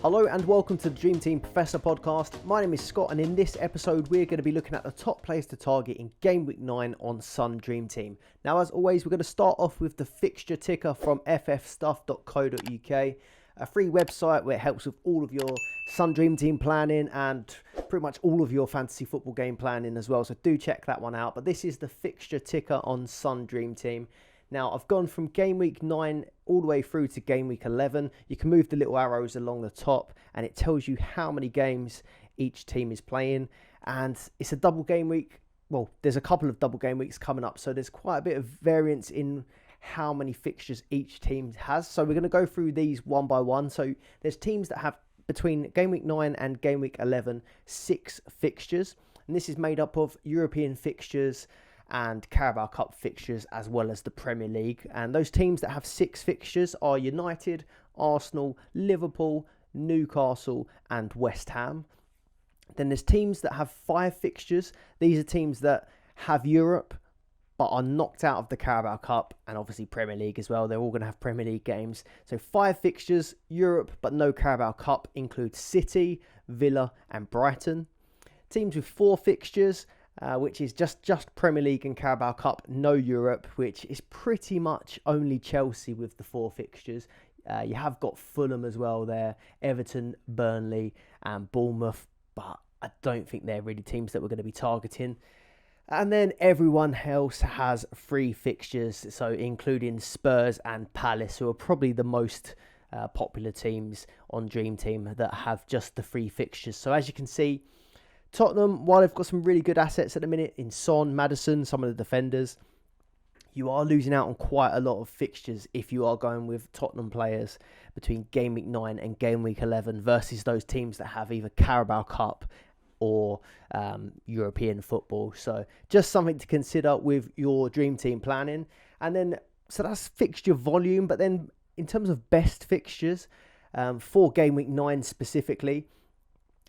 Hello and welcome to the Dream Team Professor podcast. My name is Scott, and in this episode we're going to be looking at the top players to target in Game Week 9 on Sun Dream Team. Now, as always, we're going to start off with the fixture ticker from ffstuff.co.uk, a free website where it helps with all of your Sun Dream Team planning and pretty much all of your fantasy football game planning as well. So do check that one out. But this is the fixture ticker on Sun Dream Team. Now, I've gone from Game Week 9 all the way through to Game Week 11. You can move the little arrows along the top and it tells you how many games each team is playing. And it's a double game week. Well, there's a couple of double game weeks coming up, so there's quite a bit of variance in how many fixtures each team has. So we're going to go through these one by one. So there's teams that have between Game Week 9 and Game Week 11, 6 fixtures. And this is made up of European fixtures and Carabao Cup fixtures, as well as the Premier League. And those teams that have 6 fixtures are United, Arsenal, Liverpool, Newcastle and West Ham. Then there's teams that have 5 fixtures. These are teams that have Europe but are knocked out of the Carabao Cup and obviously Premier League as well. They're all going to have Premier League games. So 5 fixtures, Europe but no Carabao Cup, include City, Villa and Brighton. Teams with 4 fixtures, which is just Premier League and Carabao Cup, no Europe, which is pretty much only Chelsea with the 4 fixtures. You have got Fulham as well there, Everton, Burnley and Bournemouth, but I don't think they're really teams that we're going to be targeting. And then everyone else has 3 fixtures, so including Spurs and Palace, who are probably the most popular teams on Dream Team that have just the 3 fixtures. So as you can see, Tottenham, while they've got some really good assets at the minute in Son, Maddison, some of the defenders, you are losing out on quite a lot of fixtures if you are going with Tottenham players between Game Week 9 and Game Week 11 versus those teams that have either Carabao Cup or European football. So just something to consider with your Dream Team planning. And then, so that's fixture volume, but then in terms of best fixtures for Game Week 9 specifically,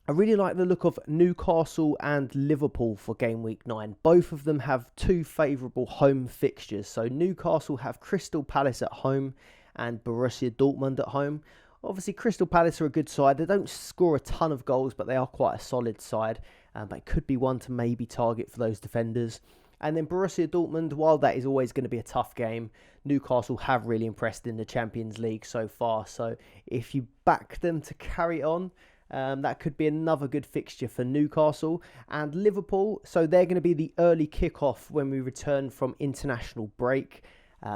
I really like the look of Newcastle and Liverpool for Game Week 9. Both of them have 2 favourable home fixtures. So Newcastle have Crystal Palace at home and Borussia Dortmund at home. Obviously, Crystal Palace are a good side. They don't score a ton of goals, but they are quite a solid side. But it could be one to maybe target for those defenders. And then Borussia Dortmund, while that is always going to be a tough game, Newcastle have really impressed in the Champions League so far. So if you back them to carry on, that could be another good fixture for Newcastle. And Liverpool, so they're going to be the early kickoff when we return from international break.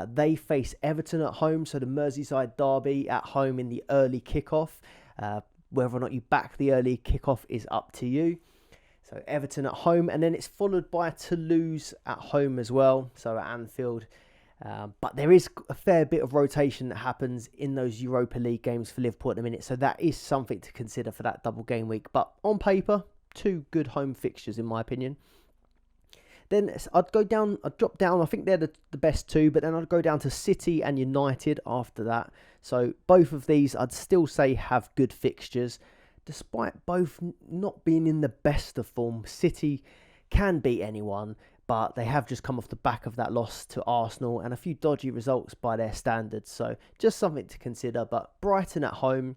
They face Everton at home, so the Merseyside derby at home in the early kickoff. Whether or not you back the early kickoff is up to you. So Everton at home, and then it's followed by Toulouse at home as well, so at Anfield. But there is a fair bit of rotation that happens in those Europa League games for Liverpool at the minute. So that is something to consider for that double game week. But on paper, 2 good home fixtures in my opinion. Then I'd drop down. I think they're the best 2. But then I'd go down to City and United after that. So both of these I'd still say have good fixtures. Despite both not being in the best of form, City can beat anyone. But they have just come off the back of that loss to Arsenal and a few dodgy results by their standards. So just something to consider. But Brighton at home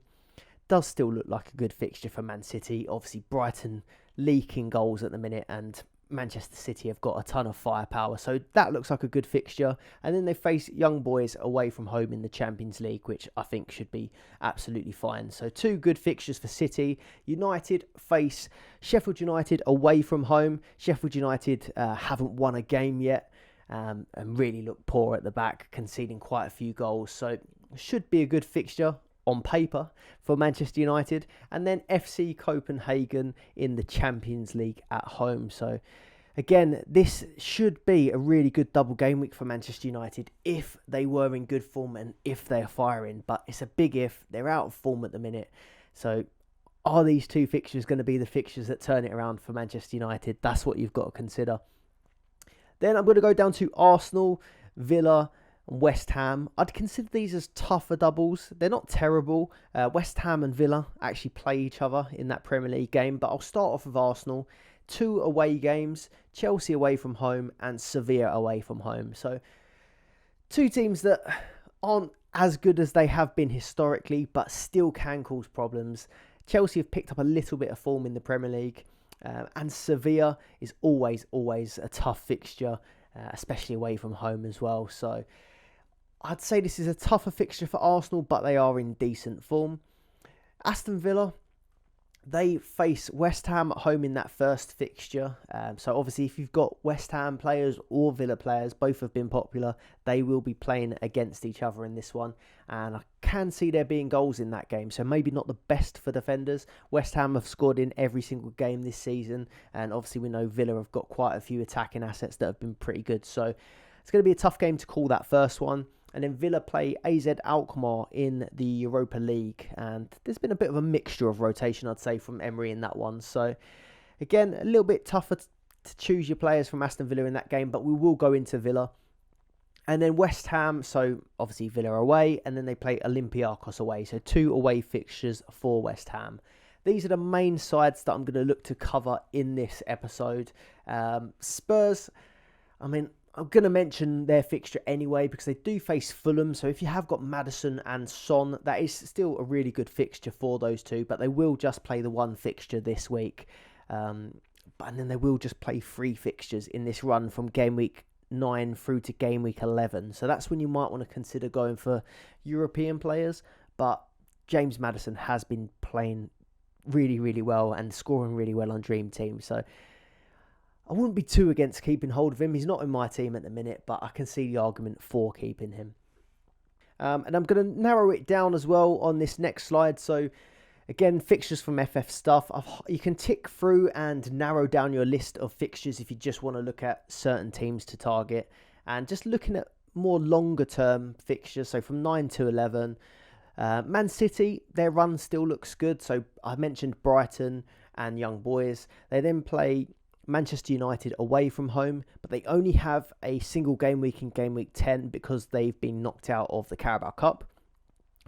does still look like a good fixture for Man City. Obviously, Brighton leaking goals at the minute and Manchester City have got a ton of firepower. So that looks like a good fixture. And then they face Young Boys away from home in the Champions League, which I think should be absolutely fine. So 2 good fixtures for City. United face Sheffield United away from home. Sheffield United haven't won a game yet and really look poor at the back, conceding quite a few goals. So should be a good fixture on paper for Manchester United. And then FC Copenhagen in the Champions League at home. So again, this should be a really good double game week for Manchester United if they were in good form and if they're firing. But it's a big if. They're out of form at the minute. So are these 2 fixtures going to be the fixtures that turn it around for Manchester United? That's what you've got to consider. Then I'm going to go down to Arsenal, Villa and West Ham. I'd consider these as tougher doubles. They're not terrible. West Ham and Villa actually play each other in that Premier League game. But I'll start off with Arsenal. 2 away games, Chelsea away from home and Sevilla away from home. So 2 teams that aren't as good as they have been historically, but still can cause problems. Chelsea have picked up a little bit of form in the Premier League, and Sevilla is always a tough fixture, especially away from home as well. So I'd say this is a tougher fixture for Arsenal, but they are in decent form. Aston Villa, they face West Ham at home in that first fixture. So obviously if you've got West Ham players or Villa players, both have been popular, they will be playing against each other in this one. And I can see there being goals in that game. So maybe not the best for defenders. West Ham have scored in every single game this season. And obviously we know Villa have got quite a few attacking assets that have been pretty good. So it's going to be a tough game to call, that first one. And then Villa play AZ Alkmaar in the Europa League. And there's been a bit of a mixture of rotation, I'd say, from Emery in that one. So, again, a little bit tougher to choose your players from Aston Villa in that game. But we will go into Villa. And then West Ham, so obviously Villa away. And then they play Olympiacos away. So 2 away fixtures for West Ham. These are the main sides that I'm going to look to cover in this episode. Spurs, I'm going to mention their fixture anyway because they do face Fulham. So if you have got Maddison and Son, that is still a really good fixture for those two. But they will just play the one fixture this week. And then they will just play 3 fixtures in this run from game week 9 through to game week 11. So that's when you might want to consider going for European players. But James Maddison has been playing really well and scoring really well on Dream Team. So I wouldn't be too against keeping hold of him. He's not in my team at the minute, but I can see the argument for keeping him. And I'm going to narrow it down as well on this next slide. So again, fixtures from FF stuff. You can tick through and narrow down your list of fixtures if you just want to look at certain teams to target. And just looking at more longer term fixtures, so from 9 to 11. Man City, their run still looks good. So I mentioned Brighton and Young Boys. They then play Manchester United away from home, but they only have a single game week in game week 10 because they've been knocked out of the Carabao Cup.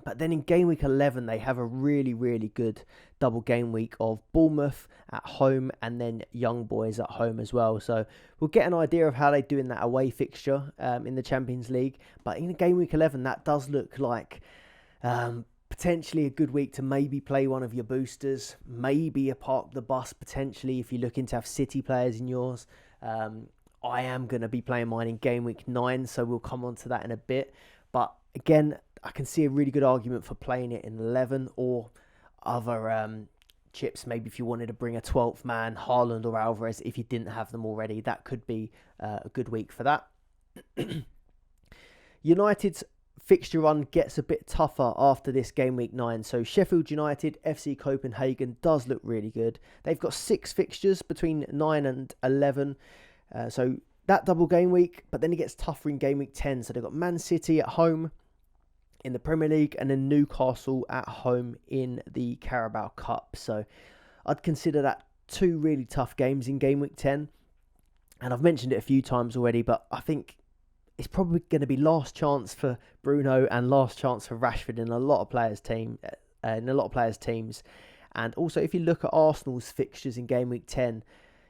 But then in game week 11, they have a really good double game week of Bournemouth at home and then Young Boys at home as well. So we'll get an idea of how they do in that away fixture in the Champions League. But in game week 11, that does look like potentially a good week to maybe play one of your boosters, maybe a park the bus potentially if you're looking to have City players in yours. I am going to be playing mine in game week 9, so we'll come on to that in a bit. But again, I can see a really good argument for playing it in 11 or other chips. Maybe if you wanted to bring a 12th man, Haaland or Alvarez, if you didn't have them already, that could be a good week for that. United's fixture run gets a bit tougher after this game week 9. So Sheffield United, FC Copenhagen does look really good. They've got 6 fixtures between 9 and 11. So that double game week, but then it gets tougher in game week 10. So they've got Man City at home in the Premier League and then Newcastle at home in the Carabao Cup. So I'd consider that 2 really tough games in game week 10. And I've mentioned it a few times already, but I think it's probably going to be last chance for Bruno and last chance for Rashford in a lot of players' teams. And also, if you look at Arsenal's fixtures in game week 10,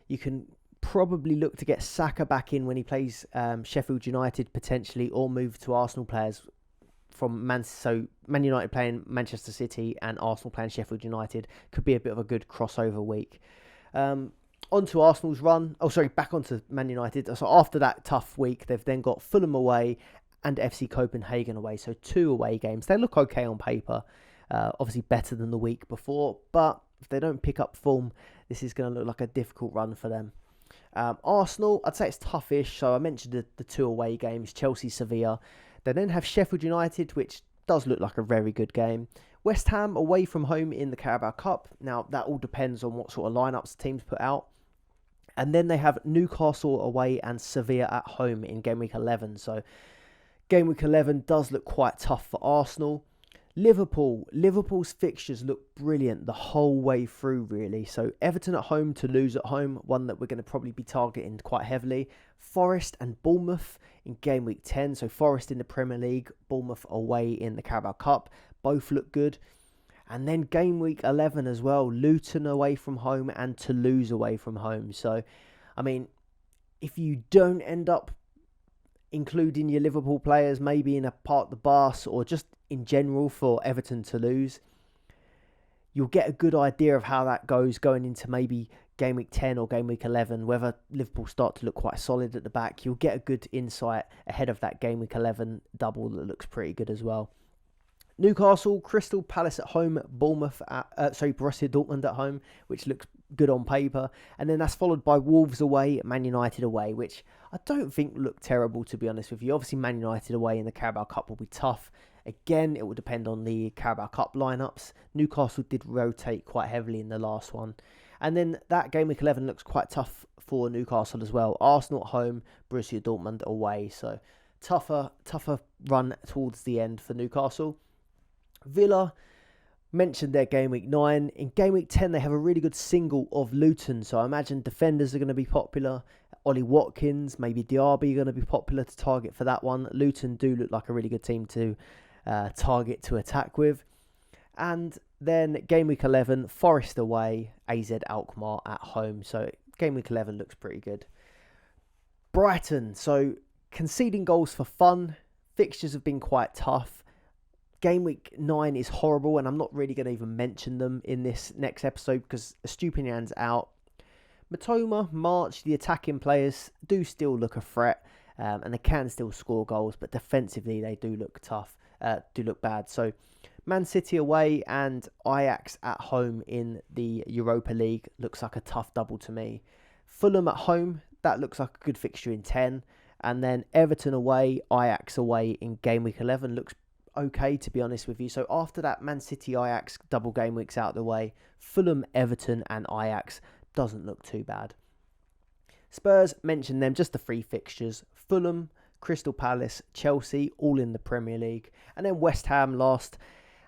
you can probably look to get Saka back in when he plays Sheffield United potentially, or move to Arsenal players from Man United playing Manchester City and Arsenal playing Sheffield United. Could be a bit of a good crossover week. Onto Arsenal's run. Back onto Man United. So after that tough week, they've then got Fulham away and FC Copenhagen away. So 2 away games. They look okay on paper. Obviously better than the week before. But if they don't pick up form, this is going to look like a difficult run for them. Arsenal, I'd say it's toughish. So I mentioned the 2 away games, Chelsea, Sevilla. They then have Sheffield United, which does look like a very good game. West Ham away from home in the Carabao Cup. Now, that all depends on what sort of lineups teams put out. And then they have Newcastle away and Sevilla at home in game week 11. So game week 11 does look quite tough for Arsenal. Liverpool's fixtures look brilliant the whole way through, really. So Everton at home, Toulouse at home, one that we're going to probably be targeting quite heavily. Forest and Bournemouth in game week 10. So Forest in the Premier League, Bournemouth away in the Carabao Cup. Both look good. And then game week 11 as well, Luton away from home and Toulouse away from home. So, if you don't end up including your Liverpool players, maybe in a part of the bus or just in general for Everton to lose, you'll get a good idea of how that goes going into maybe game week 10 or game week 11, whether Liverpool start to look quite solid at the back. You'll get a good insight ahead of that game week 11 double that looks pretty good as well. Newcastle, Crystal Palace at home, Borussia Dortmund at home, which looks good on paper. And then that's followed by Wolves away, Man United away, which I don't think look terrible, to be honest with you. Obviously, Man United away in the Carabao Cup will be tough. Again, it will depend on the Carabao Cup lineups. Newcastle did rotate quite heavily in the last one. And then that game week 11 looks quite tough for Newcastle as well. Arsenal at home, Borussia Dortmund away. So tougher run towards the end for Newcastle. Villa, mentioned their game week 9. In game week 10, they have a really good single of Luton. So I imagine defenders are going to be popular. Ollie Watkins, maybe Diaby are going to be popular to target for that one. Luton do look like a really good team to target to attack with. And then game week 11, Forest away, AZ Alkmaar at home. So game week 11 looks pretty good. Brighton, so conceding goals for fun. Fixtures have been quite tough. Game week 9 is horrible, and I'm not really going to even mention them in this next episode because Estupinian's out. Matoma, March, the attacking players do still look a threat, and they can still score goals, but defensively they do look tough, do look bad. So Man City away and Ajax at home in the Europa League looks like a tough double to me. Fulham at home, that looks like a good fixture in 10. And then Everton away, Ajax away in game week 11 looks okay, to be honest with you. So after that Man City Ajax double game weeks out of the way, Fulham, Everton and Ajax doesn't look too bad. Spurs, mentioned them, just the 3 fixtures. Fulham, Crystal Palace, Chelsea, all in the Premier League. And then West Ham last.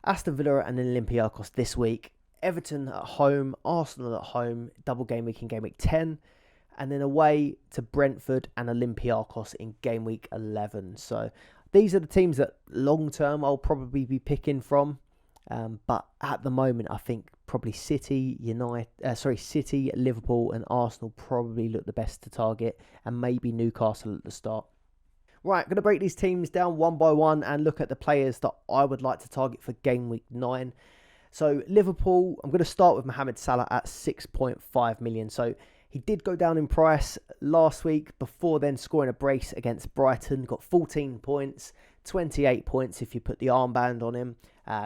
Aston Villa and Olympiacos this week. Everton at home, Arsenal at home, double game week in game week 10. And then away to Brentford and Olympiacos in game week 11. So these are the teams that long term I'll probably be picking from. But at the moment, I think probably City, Liverpool and Arsenal probably look the best to target. And maybe Newcastle at the start. Right, I'm going to break these teams down one by one and look at the players that I would like to target for game week 9. So Liverpool, I'm going to start with Mohamed Salah at 6.5 million. So he did go down in price last week before then scoring a brace against Brighton. Got 14 points, 28 points if you put the armband on him.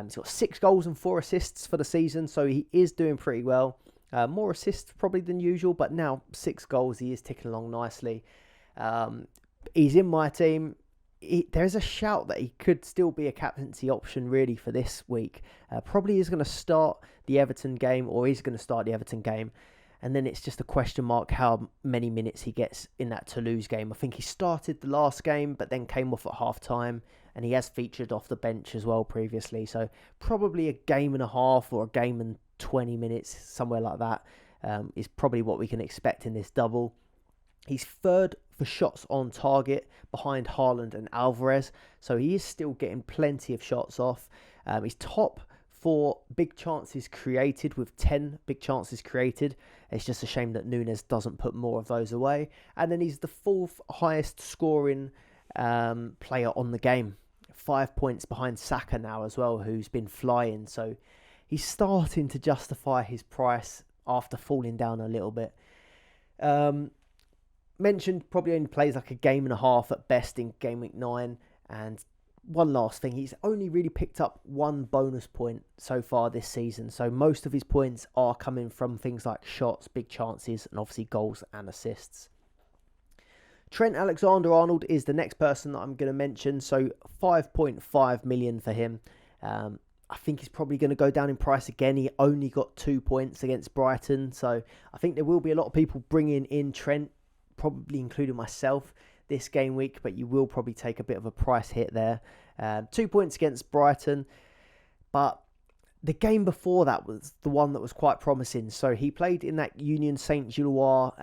He's got 6 goals and 4 assists for the season, so he is doing pretty well. More assists probably than usual, but now 6 goals, he is ticking along nicely. He's in my team. There's a shout that he could still be a captaincy option really for this week. Probably is going to start the Everton game, or he's going to start the Everton game. And then it's just a question mark how many minutes he gets in that Toulouse game. I think he started the last game, but then came off at half time. And he has featured off the bench as well previously. So probably a game and a half or a game and 20 minutes, somewhere like that, is probably what we can expect in this double. He's third for shots on target behind Haaland and Alvarez. So he is still getting plenty of shots off. He's top for big chances created with 10 big chances created. It's just a shame that Nunes doesn't put more of those away. And then he's the 4th highest scoring player on the game. 5 points behind Saka now as well, who's been flying. So he's starting to justify his price after falling down a little bit. Mentioned probably only plays like a game and a half at best in game week 9. And one last thing, he's only really picked up 1 bonus point so far this season. So most of his points are coming from things like shots, big chances, and obviously goals and assists. Trent Alexander-Arnold is the next person that I'm going to mention. So 5.5 million for him. I think he's probably going to go down in price again. He only got 2 points against Brighton. So I think there will be a lot of people bringing in Trent, probably including myself, this game week. But you will probably take a bit of a price hit there. 2 points against Brighton. But the game before that was the one that was quite promising. So he played in that Union Saint-Gilloise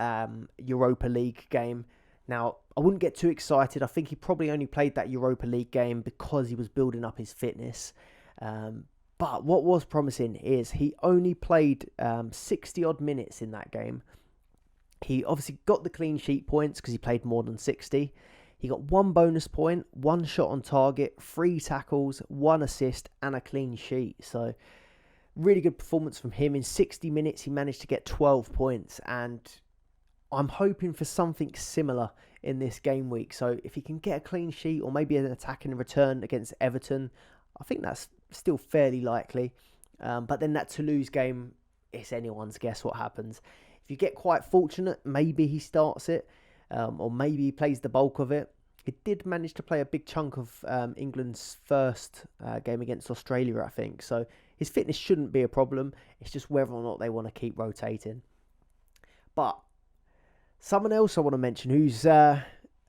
Europa League game. Now, I wouldn't get too excited. I think he probably only played that Europa League game because he was building up his fitness. But what was promising is he only played 60-odd minutes in that game. He obviously got the clean sheet points because he played more than 60. He got 1 bonus point, 1 shot on target, 3 tackles, 1 assist and a clean sheet. So really good performance from him. In 60 minutes, he managed to get 12 points. And I'm hoping for something similar in this game week. So if he can get a clean sheet or maybe an attack in return against Everton, I think that's still fairly likely. But then that Toulouse game, it's anyone's guess what happens. If you get quite fortunate, maybe he starts it. Or maybe he plays the bulk of it. He did manage to play a big chunk of England's first game against Australia, I think. So his fitness shouldn't be a problem. It's just whether or not they want to keep rotating. But someone else I want to mention who's a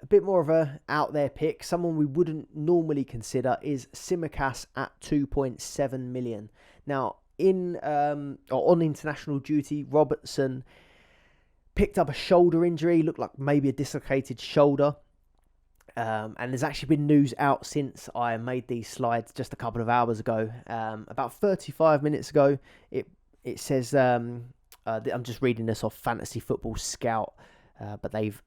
bit more of a out there pick, someone we wouldn't normally consider, is Tsimikas at 2.7 million. Now, on international duty, Robertson picked up a shoulder injury, looked like maybe a dislocated shoulder. And there's actually been news out since I made these slides just a couple of hours ago. About 35 minutes ago, it says, I'm just reading this off Fantasy Football Scout, but they've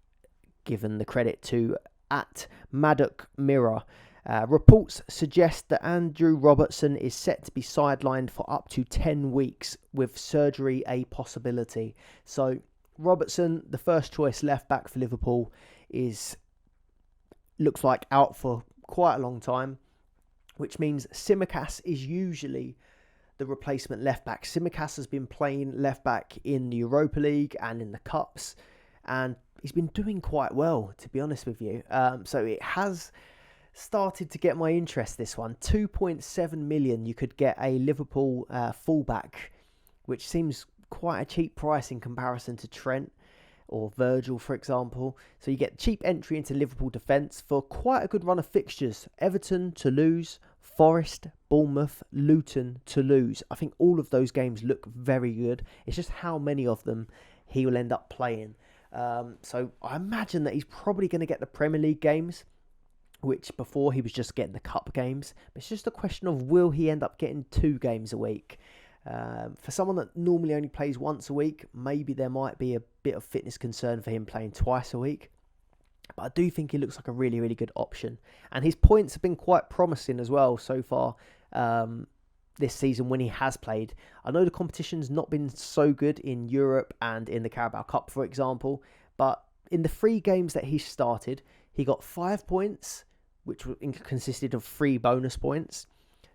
given the credit to at Maddock Mirror. Reports suggest that Andrew Robertson is set to be sidelined for up to 10 weeks with surgery a possibility. So Robertson, the first choice left back for Liverpool, looks like out for quite a long time, which means Tsimikas is usually the replacement left back. Tsimikas has been playing left back in the Europa League and in the Cups, and he's been doing quite well, to be honest with you. So it has started to get my interest, this one. 2.7 million, you could get a Liverpool fullback, which seems quite a cheap price in comparison to Trent or Virgil, for example. So you get cheap entry into Liverpool defence for quite a good run of fixtures. Everton, Toulouse, Forest, Bournemouth, Luton, Toulouse. I think all of those games look very good. It's just how many of them he will end up playing. So I imagine that he's probably going to get the Premier League games, which before he was just getting the cup games. But it's just a question of, will he end up getting 2 games a week? For someone that normally only plays once a week, maybe there might be a bit of fitness concern for him playing twice a week. But I do think he looks like a really, really good option. And his points have been quite promising as well so far this season when he has played. I know the competition's not been so good in Europe and in the Carabao Cup, for example. But in the 3 games that he started, he got 5 points, which consisted of 3 bonus points,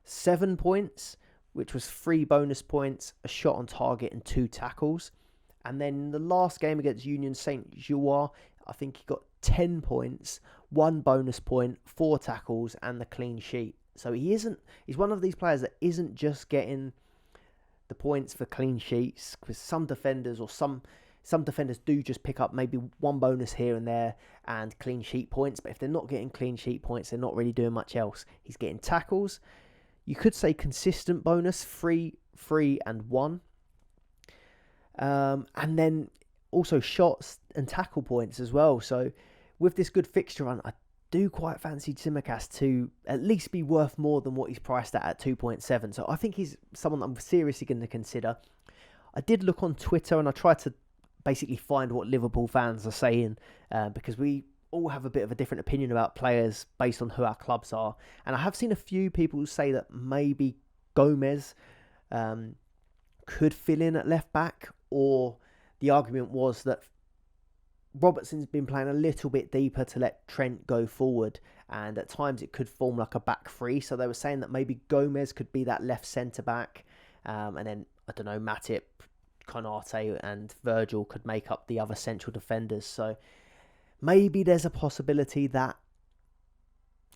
7 points, which was 3 bonus points, a shot on target and 2 tackles. And then the last game against Union Saint-Gilloise, I think he got 10 points, 1 bonus point, 4 tackles and the clean sheet. So he's one of these players that isn't just getting the points for clean sheets, because some defenders do just pick up maybe 1 bonus here and there and clean sheet points. But if they're not getting clean sheet points, they're not really doing much else. He's getting tackles. You could say consistent bonus, 3, and 1. And then also shots and tackle points as well. So with this good fixture run, I do quite fancy Tsimikas to at least be worth more than what he's priced at 2.7. So I think he's someone I'm seriously going to consider. I did look on Twitter and I tried to basically find what Liverpool fans are saying, because we all have a bit of a different opinion about players based on who our clubs are. And I have seen a few people say that maybe Gomez could fill in at left back, or the argument was that Robertson's been playing a little bit deeper to let Trent go forward, and at times it could form like a back 3. So they were saying that maybe Gomez could be that left centre back, and then I don't know, Matip, Konate and Virgil could make up the other central defenders. So maybe there's a possibility that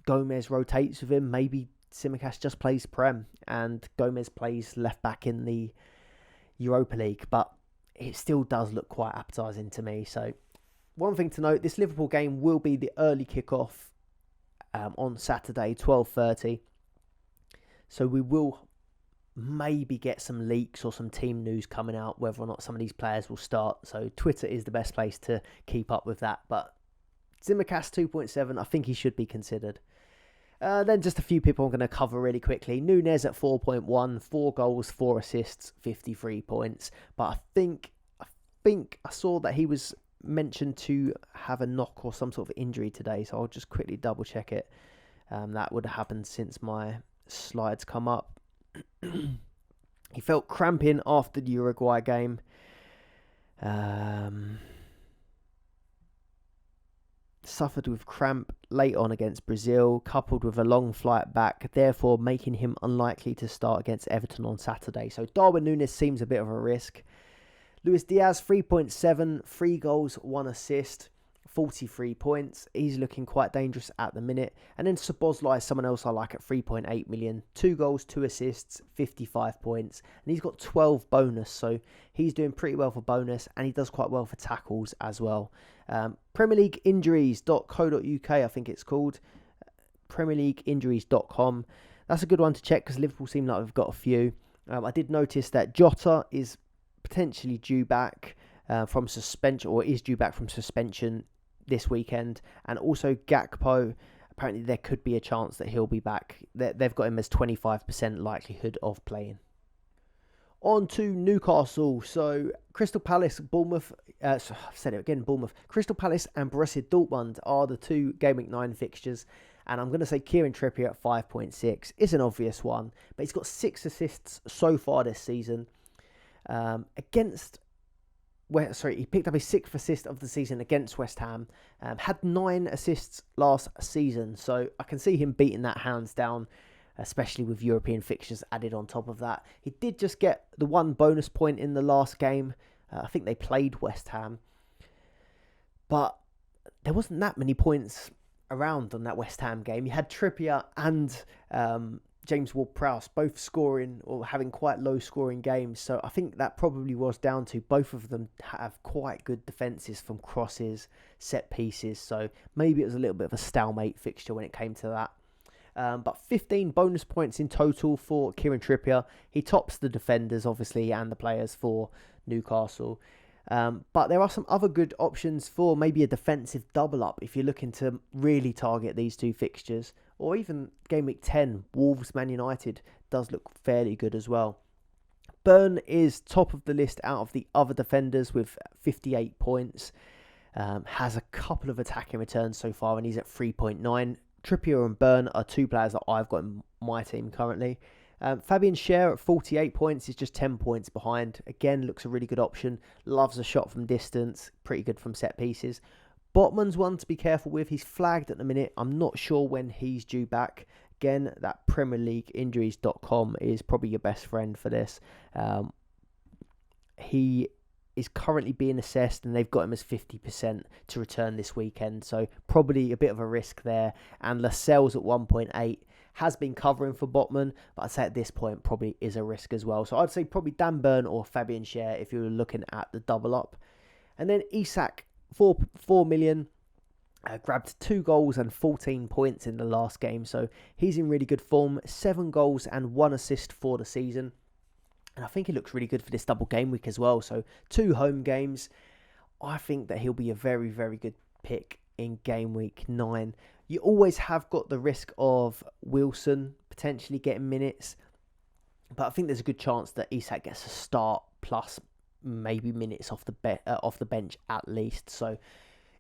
Gomez rotates with him. Maybe Tsimikas just plays Prem and Gomez plays left back in the Europa League. But it still does look quite appetising to me. So one thing to note, this Liverpool game will be the early kickoff on Saturday, 12:30. So we will maybe get some leaks or some team news coming out, whether or not some of these players will start. So Twitter is the best place to keep up with that. But Tsimikas 2.7, I think he should be considered. Then just a few people I'm going to cover really quickly. Nunez at 4.1, 4 goals, 4 assists, 53 points. But I think I saw that he was mentioned to have a knock or some sort of injury today, so I'll just quickly double check it. That would have happened since my slides come up. He felt cramping after the Uruguay game. Suffered with cramp late on against Brazil, coupled with a long flight back, therefore making him unlikely to start against Everton on Saturday. So Darwin Núñez seems a bit of a risk. Luis Diaz, 3.7, 3 goals, 1 assist, 43 points. He's looking quite dangerous at the minute. And then Szoboszlai is someone else I like at 3.8 million. 2 goals, 2 assists, 55 points. And he's got 12 bonus, so he's doing pretty well for bonus, and he does quite well for tackles as well. Premier League Injuries.co.uk, I think it's called. Premier League Injuries.com. That's a good one to check because Liverpool seem like they've got a few. I did notice that Jota is potentially due back from suspension, or is due back from suspension this weekend, and also Gakpo, apparently there could be a chance that he'll be back. They've got him as 25% likelihood of playing. On to Newcastle. So Crystal Palace, Bournemouth, I've said it again, Bournemouth. Crystal Palace and Borussia Dortmund are the 2 Game Week 9 fixtures. And I'm going to say Kieran Trippier at 5.6 is an obvious one. But he's got 6 assists so far this season. He picked up his 6th assist of the season against West Ham. Had 9 assists last season. So I can see him beating that hands down, especially with European fixtures added on top of that. He did just get the 1 bonus point in the last game. I think they played West Ham. But there wasn't that many points around on that West Ham game. You had Trippier and James Ward-Prowse both scoring or having quite low scoring games. So I think that probably was down to both of them have quite good defences from crosses, set pieces. So maybe it was a little bit of a stalemate fixture when it came to that. But 15 bonus points in total for Kieran Trippier. He tops the defenders, obviously, and the players for Newcastle. But there are some other good options for maybe a defensive double-up if you're looking to really target these 2 fixtures. Or even Game Week 10, Wolves Man United does look fairly good as well. Burn is top of the list out of the other defenders with 58 points. Has a couple of attacking returns so far, and he's at 3.9. Trippier and Burn are 2 players that I've got in my team currently. Fabian Schär at 48 points is just 10 points behind. Again, looks a really good option. Loves a shot from distance. Pretty good from set pieces. Botman's one to be careful with. He's flagged at the minute. I'm not sure when he's due back. Again, that Premier League Injuries.com is probably your best friend for this. He is currently being assessed, and they've got him as 50% to return this weekend. So probably a bit of a risk there. And Lascelles at 1.8 has been covering for Botman, but I'd say at this point probably is a risk as well. So I'd say probably Dan Burn or Fabian Schär if you were looking at the double up. And then Isak, 4 million, grabbed 2 goals and 14 points in the last game. So he's in really good form. 7 goals and 1 assist for the season. And I think he looks really good for this double game week as well. So 2 home games. I think that he'll be a very, very good pick in game week 9. You always have got the risk of Wilson potentially getting minutes. But I think there's a good chance that Isak gets a start plus maybe minutes off the bench at least. So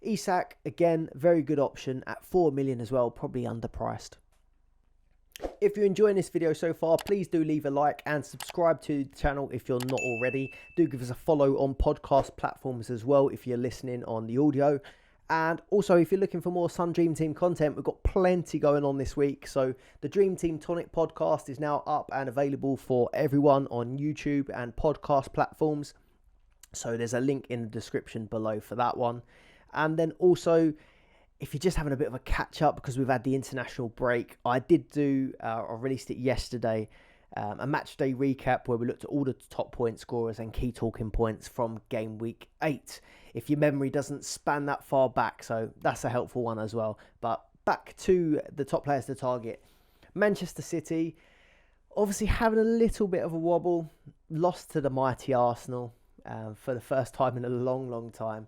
Isak, again, very good option at 4 million as well. Probably underpriced. If you're enjoying this video so far, please do leave a like and subscribe to the channel if you're not already. Do give us a follow on podcast platforms as well if you're listening on the audio. And also, if you're looking for more Sun Dream Team content, we've got plenty going on this week. So the Dream Team Tonic podcast is now up and available for everyone on YouTube and podcast platforms. So there's a link in the description below for that one. And then also, if you're just having a bit of a catch up because we've had the international break, I did do, I released it yesterday, a match day recap where we looked at all the top point scorers and key talking points from game week 8. If your memory doesn't span that far back, so that's a helpful one as well. But back to the top players to target. Manchester City, obviously having a little bit of a wobble, lost to the mighty Arsenal for the first time in a long, long time.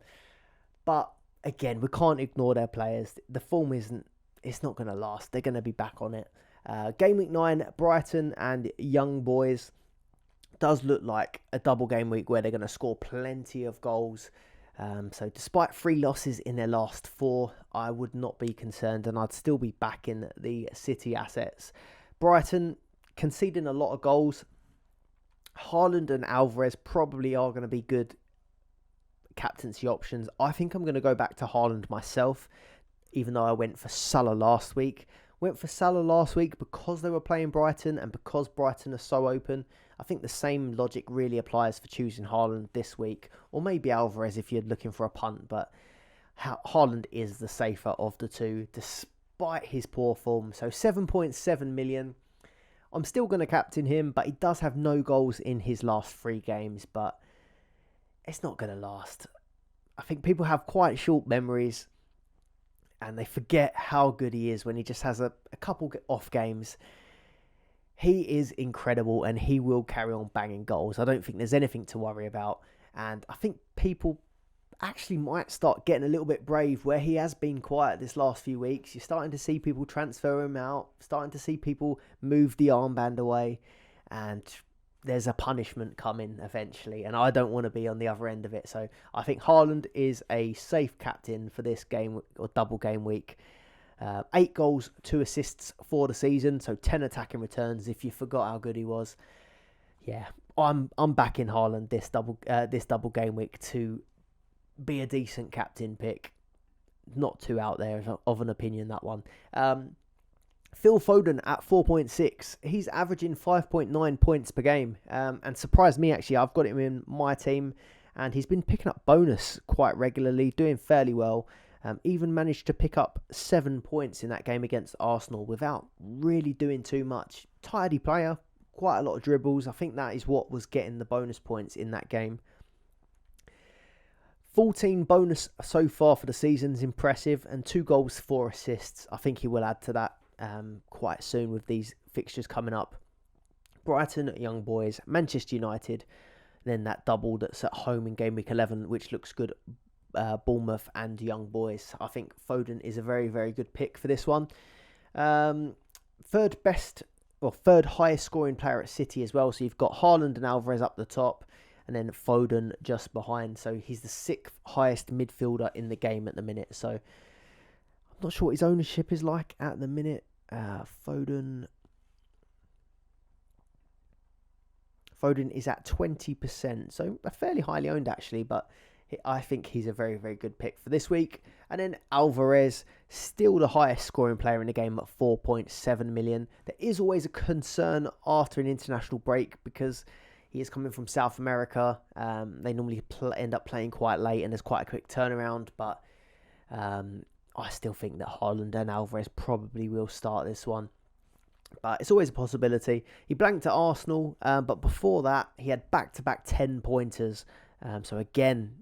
But again, we can't ignore their players. The form it's not going to last. They're going to be back on it. Game week 9, Brighton and Young Boys does look like a double game week where they're going to score plenty of goals. So despite 3 losses in their last 4, I would not be concerned, and I'd still be backing the City assets. Brighton conceding a lot of goals. Haaland and Alvarez probably are going to be good captaincy options. I think I'm going to go back to Haaland myself, even though I went for Salah last week. Went for Salah last week because they were playing Brighton and because Brighton are so open. I think the same logic really applies for choosing Haaland this week, or maybe Alvarez if you're looking for a punt, but Haaland is the safer of the two despite his poor form. So 7.7 million. I'm still going to captain him, but he does have no goals in his last 3 games, but it's not going to last. I think people have quite short memories and they forget how good he is when he just has a couple off games. He is incredible and he will carry on banging goals. I don't think there's anything to worry about. And I think people actually might start getting a little bit brave where he has been quiet this last few weeks. You're starting to see people transfer him out, starting to see people move the armband away, and there's a punishment coming eventually, and I don't want to be on the other end of it. So I think Haaland is a safe captain for this game or double game week. 8 goals, 2 assists for the season, so 10 attacking returns. If you forgot how good he was, yeah, I'm backing Haaland this double game week to be a decent captain pick. Not too out there of an opinion, that one. Phil Foden at 4.6. He's averaging 5.9 points per game. And surprised me, actually. I've got him in my team. And he's been picking up bonus quite regularly. Doing fairly well. Even managed to pick up 7 points in that game against Arsenal without really doing too much. Tidy player. Quite a lot of dribbles. I think that is what was getting the bonus points in that game. 14 bonus so far for the season is impressive. And 2 goals, 4 assists. I think he will add to that quite soon with these fixtures coming up. Brighton, Young Boys, Manchester United, then that double that's at home in game week 11, which looks good. Bournemouth and Young Boys. I think Foden is a very, very good pick for this one. Third highest scoring player at City as well. So you've got Haaland and Alvarez up the top, and then Foden just behind. So he's the 6th highest midfielder in the game at the minute. So I'm not sure what his ownership is like at the minute. Foden is at 20%, so fairly highly owned actually, but I think he's a very, very good pick for this week. And then Alvarez, still the highest scoring player in the game at 4.7 million. There is always a concern after an international break because he is coming from South America. They normally end up playing quite late and there's quite a quick turnaround, but I still think that Haaland and Alvarez probably will start this one. But it's always a possibility. He blanked at Arsenal, but before that, he had back-to-back 10-pointers. So again,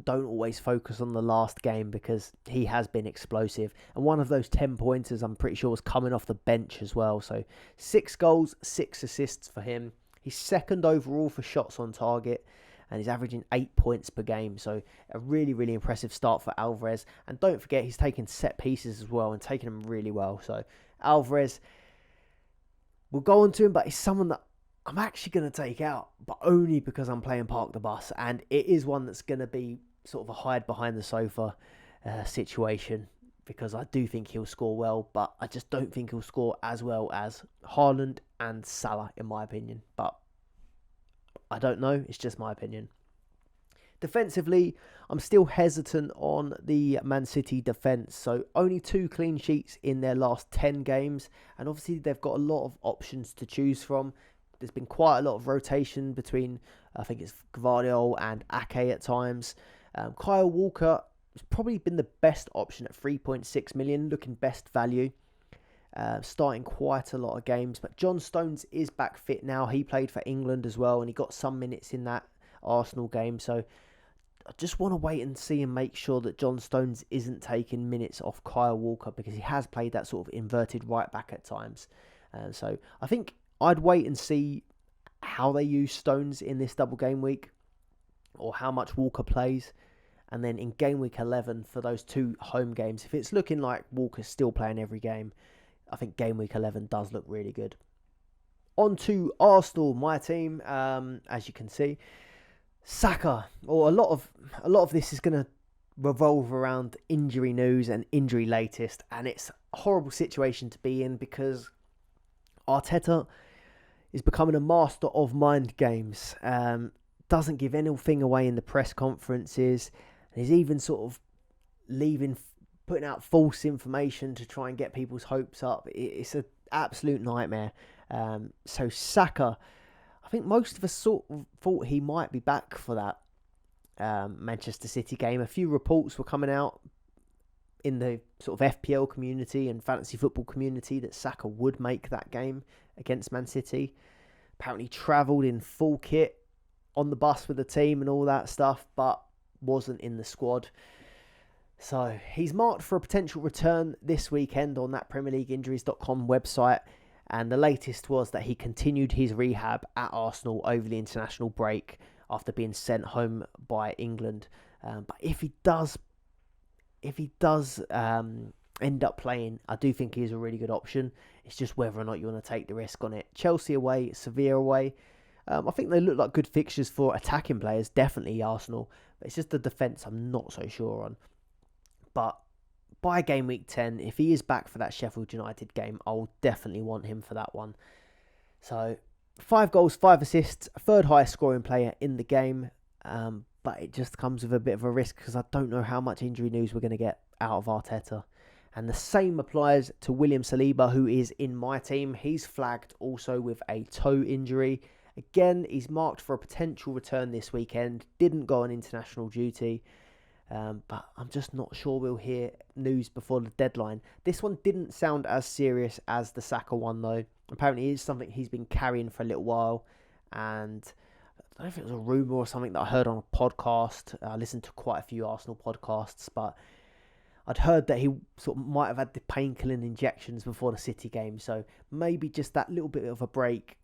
don't always focus on the last game because he has been explosive. And one of those 10-pointers, I'm pretty sure, was coming off the bench as well. So 6 goals, 6 assists for him. He's 2nd overall for shots on target. And he's averaging 8 points per game. So a really, really impressive start for Alvarez. And don't forget, he's taking set pieces as well and taking them really well. So Alvarez, we'll go on to him, but he's someone that I'm actually going to take out, but only because I'm playing Park the Bus. And it is one that's going to be sort of a hide behind the sofa situation, because I do think he'll score well, but I just don't think he'll score as well as Haaland and Salah, in my opinion. But I don't know. It's just my opinion. Defensively, I'm still hesitant on the Man City defence. So only 2 clean sheets in their last 10 games. And obviously they've got a lot of options to choose from. There's been quite a lot of rotation between, I think it's Gvardiol and Ake at times. Kyle Walker has probably been the best option at 3.6 million, looking best value. Starting quite a lot of games, but John Stones is back fit now. He played for England as well, and he got some minutes in that Arsenal game. So I just want to wait and see and make sure that John Stones isn't taking minutes off Kyle Walker, because he has played that sort of inverted right back at times. So I think I'd wait and see how they use Stones in this double game week, or how much Walker plays. And then in game week 11 for those 2 home games, if it's looking like Walker's still playing every game, I think game week 11 does look really good. On to Arsenal, my team. As you can see, Saka, or a lot of this is going to revolve around injury news and injury latest, and it's a horrible situation to be in because Arteta is becoming a master of mind games. Doesn't give anything away in the press conferences, and he's even sort of putting out false information to try and get people's hopes up. It's an absolute nightmare. So Saka, I think most of us sort of thought he might be back for that Manchester City game. A few reports were coming out in the sort of FPL community and fantasy football community that Saka would make that game against Man City. Apparently travelled in full kit on the bus with the team and all that stuff, but wasn't in the squad. So he's marked for a potential return this weekend on that PremierLeagueInjuries.com website. And the latest was that he continued his rehab at Arsenal over the international break after being sent home by England. But if he does end up playing, I do think he's a really good option. It's just whether or not you want to take the risk on it. Chelsea away, Sevilla away. I think they look like good fixtures for attacking players, definitely Arsenal. But it's just the defence I'm not so sure on. But by game week 10, if he is back for that Sheffield United game, I'll definitely want him for that one. So 5 goals, 5 assists, third highest scoring player in the game. But it just comes with a bit of a risk because I don't know how much injury news we're going to get out of Arteta. And the same applies to William Saliba, who is in my team. He's flagged also with a toe injury. Again, he's marked for a potential return this weekend. Didn't go on international duty. But I'm just not sure we'll hear news before the deadline. This one didn't sound as serious as the Saka one, though. Apparently, it is something he's been carrying for a little while. And I don't know if it was a rumour or something that I heard on a podcast. I listened to quite a few Arsenal podcasts, but I'd heard that he sort of might have had the painkilling injections before the City game. So maybe just that little bit of a break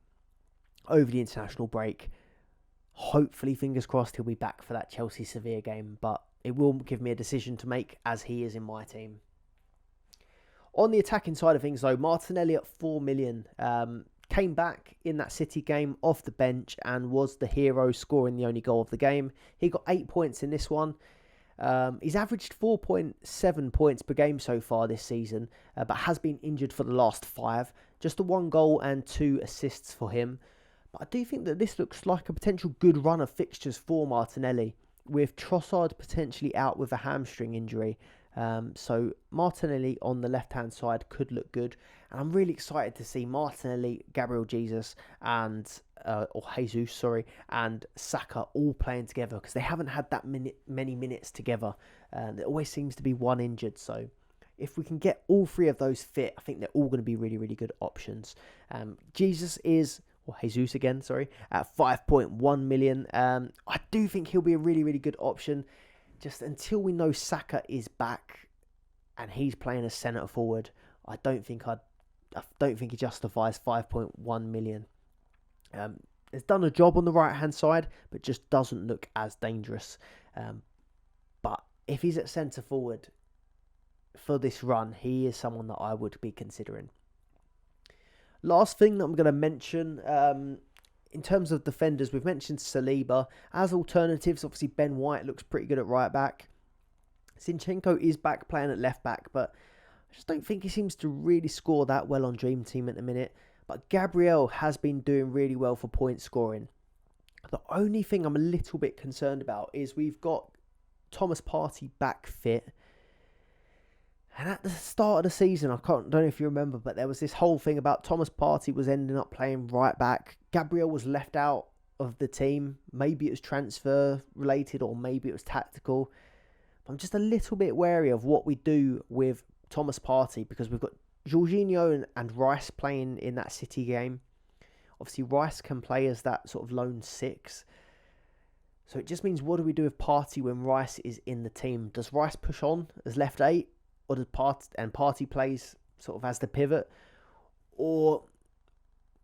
over the international break. Hopefully, fingers crossed, he'll be back for that Chelsea-Sevilla game. But it will give me a decision to make as he is in my team. On the attacking side of things, though, Martinelli at 4 million came back in that City game off the bench and was the hero, scoring the only goal of the game. He got 8 points in this one. He's averaged 4.7 points per game so far this season, but has been injured for the last 5. Just a 1 goal and 2 assists for him. But I do think that this looks like a potential good run of fixtures for Martinelli, with Trossard potentially out with a hamstring injury. So Martinelli on the left-hand side could look good. And I'm really excited to see Martinelli, Gabriel Jesus, and Saka all playing together, because they haven't had that many minutes together. There always seems to be one injured. So if we can get all 3 of those fit, I think they're all going to be really, really good options. Jesus at 5.1 million. I do think he'll be a really, really good option. Just until we know Saka is back and he's playing as centre forward, I don't think he justifies 5.1 million. Has done a job on the right hand side, but just doesn't look as dangerous. But if he's at centre forward for this run, he is someone that I would be considering. Last thing that I'm going to mention, in terms of defenders, we've mentioned Saliba. As alternatives, obviously Ben White looks pretty good at right back. Zinchenko is back playing at left back, but I just don't think he seems to really score that well on Dream Team at the minute. But Gabriel has been doing really well for point scoring. The only thing I'm a little bit concerned about is we've got Thomas Partey back fit. And at the start of the season, I don't know if you remember, but there was this whole thing about Thomas Partey was ending up playing right back. Gabriel was left out of the team. Maybe it was transfer related or maybe it was tactical. I'm just a little bit wary of what we do with Thomas Partey, because we've got Jorginho and Rice playing in that City game. Obviously, Rice can play as that sort of lone 6. So it just means, what do we do with Partey when Rice is in the team? Does Rice push on as left 8? Or does Partey plays sort of as the pivot? Or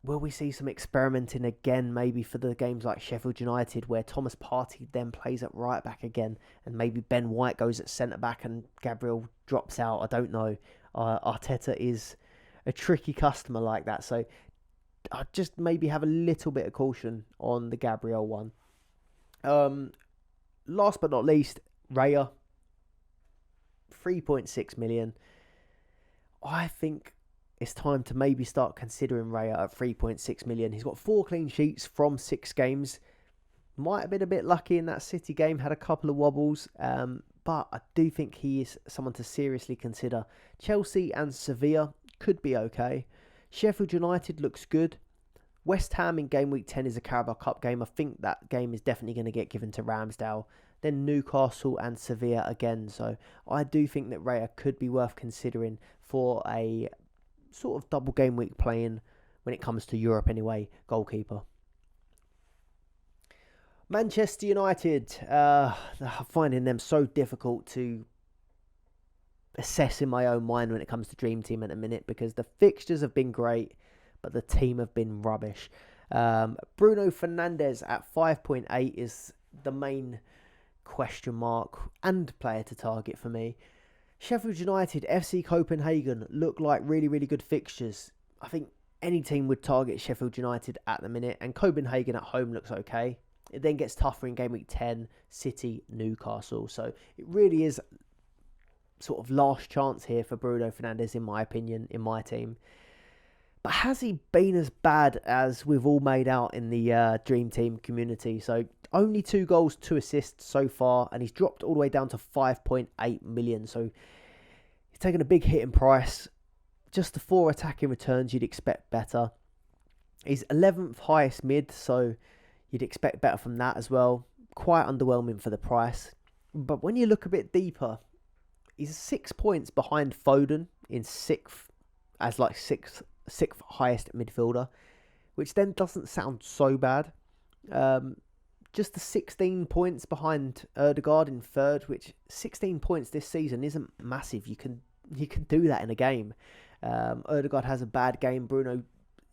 will we see some experimenting again, maybe for the games like Sheffield United, where Thomas Partey then plays at right back again, and maybe Ben White goes at centre back and Gabriel drops out? I don't know. Arteta is a tricky customer like that, so I'd just maybe have a little bit of caution on the Gabriel one. Last but not least, Raya, 3.6 million. I think it's time to maybe start considering Raya at 3.6 million. He's got 4 clean sheets from 6 games. Might have been a bit lucky in that City game, had a couple of wobbles, but I do think he is someone to seriously consider. Chelsea and Sevilla could be okay. Sheffield United looks good. West Ham in game week 10 is a Carabao Cup game. I think that game is definitely going to get given to Ramsdale. Then Newcastle and Sevilla again. So I do think that Raya could be worth considering for a sort of double game week playing when it comes to Europe anyway, goalkeeper. Manchester United, finding them so difficult to assess in my own mind when it comes to Dream Team at the minute, because the fixtures have been great, but the team have been rubbish. Bruno Fernandes at 5.8 is the main question mark and player to target for me. Sheffield United, FC Copenhagen look like really, really good fixtures. I think any team would target Sheffield United at the minute, and Copenhagen at home looks okay. It then gets tougher in game week 10, City, Newcastle. So it really is sort of last chance here for Bruno Fernandes, in my opinion, in my team. But has he been as bad as we've all made out in the Dream Team community? So only 2 goals, 2 assists so far, and he's dropped all the way down to 5.8 million. So he's taken a big hit in price. Just the 4 attacking returns, you'd expect better. He's 11th highest mid, so you'd expect better from that as well. Quite underwhelming for the price. But when you look a bit deeper, he's 6 points behind Foden in 6th, as like 6th highest midfielder, which then doesn't sound so bad. Just the 16 points behind Ødegaard in 3rd, which 16 points this season isn't massive. You can do that in a game. Ødegaard has a bad game. Bruno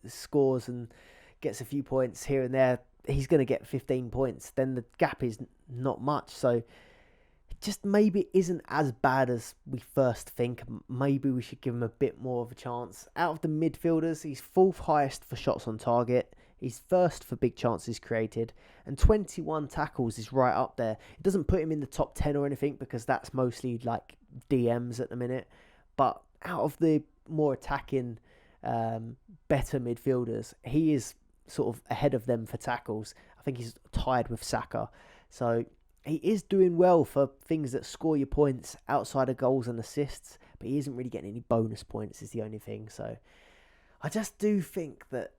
scores and gets a few points here and there. He's going to get 15 points. Then the gap is not much. So it just maybe isn't as bad as we first think. Maybe we should give him a bit more of a chance. Out of the midfielders, he's 4th highest for shots on target. He's 1st for big chances created. And 21 tackles is right up there. It doesn't put him in the top 10 or anything, because that's mostly like DMs at the minute. But out of the more attacking, better midfielders, he is sort of ahead of them for tackles. I think he's tied with Saka. So he is doing well for things that score you points outside of goals and assists, but he isn't really getting any bonus points is the only thing. So I just do think that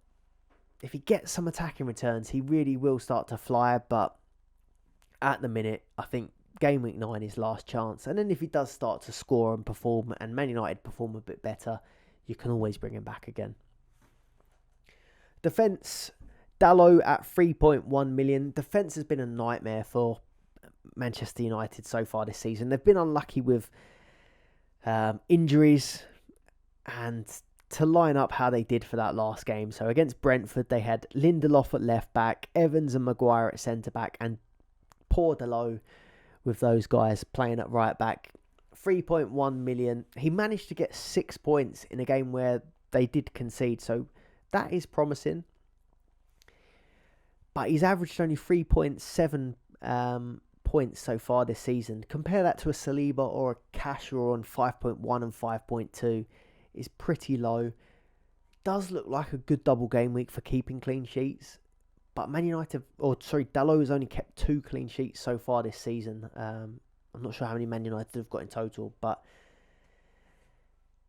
if he gets some attacking returns, he really will start to fly. But at the minute, I think game week 9 is last chance. And then if he does start to score and perform, and Man United perform a bit better, you can always bring him back again. Defence, Dalot at 3.1 million. Defence has been a nightmare for Manchester United so far this season. They've been unlucky with injuries, and to line up how they did for that last game. So against Brentford, they had Lindelof at left back, Evans and Maguire at centre back, and poor Dalot with those guys playing at right back. 3.1 million. He managed to get 6 points in a game where they did concede, so that is promising. But he's averaged only 3.7 points so far this season. Compare that to a Saliba or a Cash on 5.1 and 5.2. Is pretty low. Does look like a good double game week for keeping clean sheets. But Dalot has only kept 2 clean sheets so far this season. I'm not sure how many Man United have got in total, but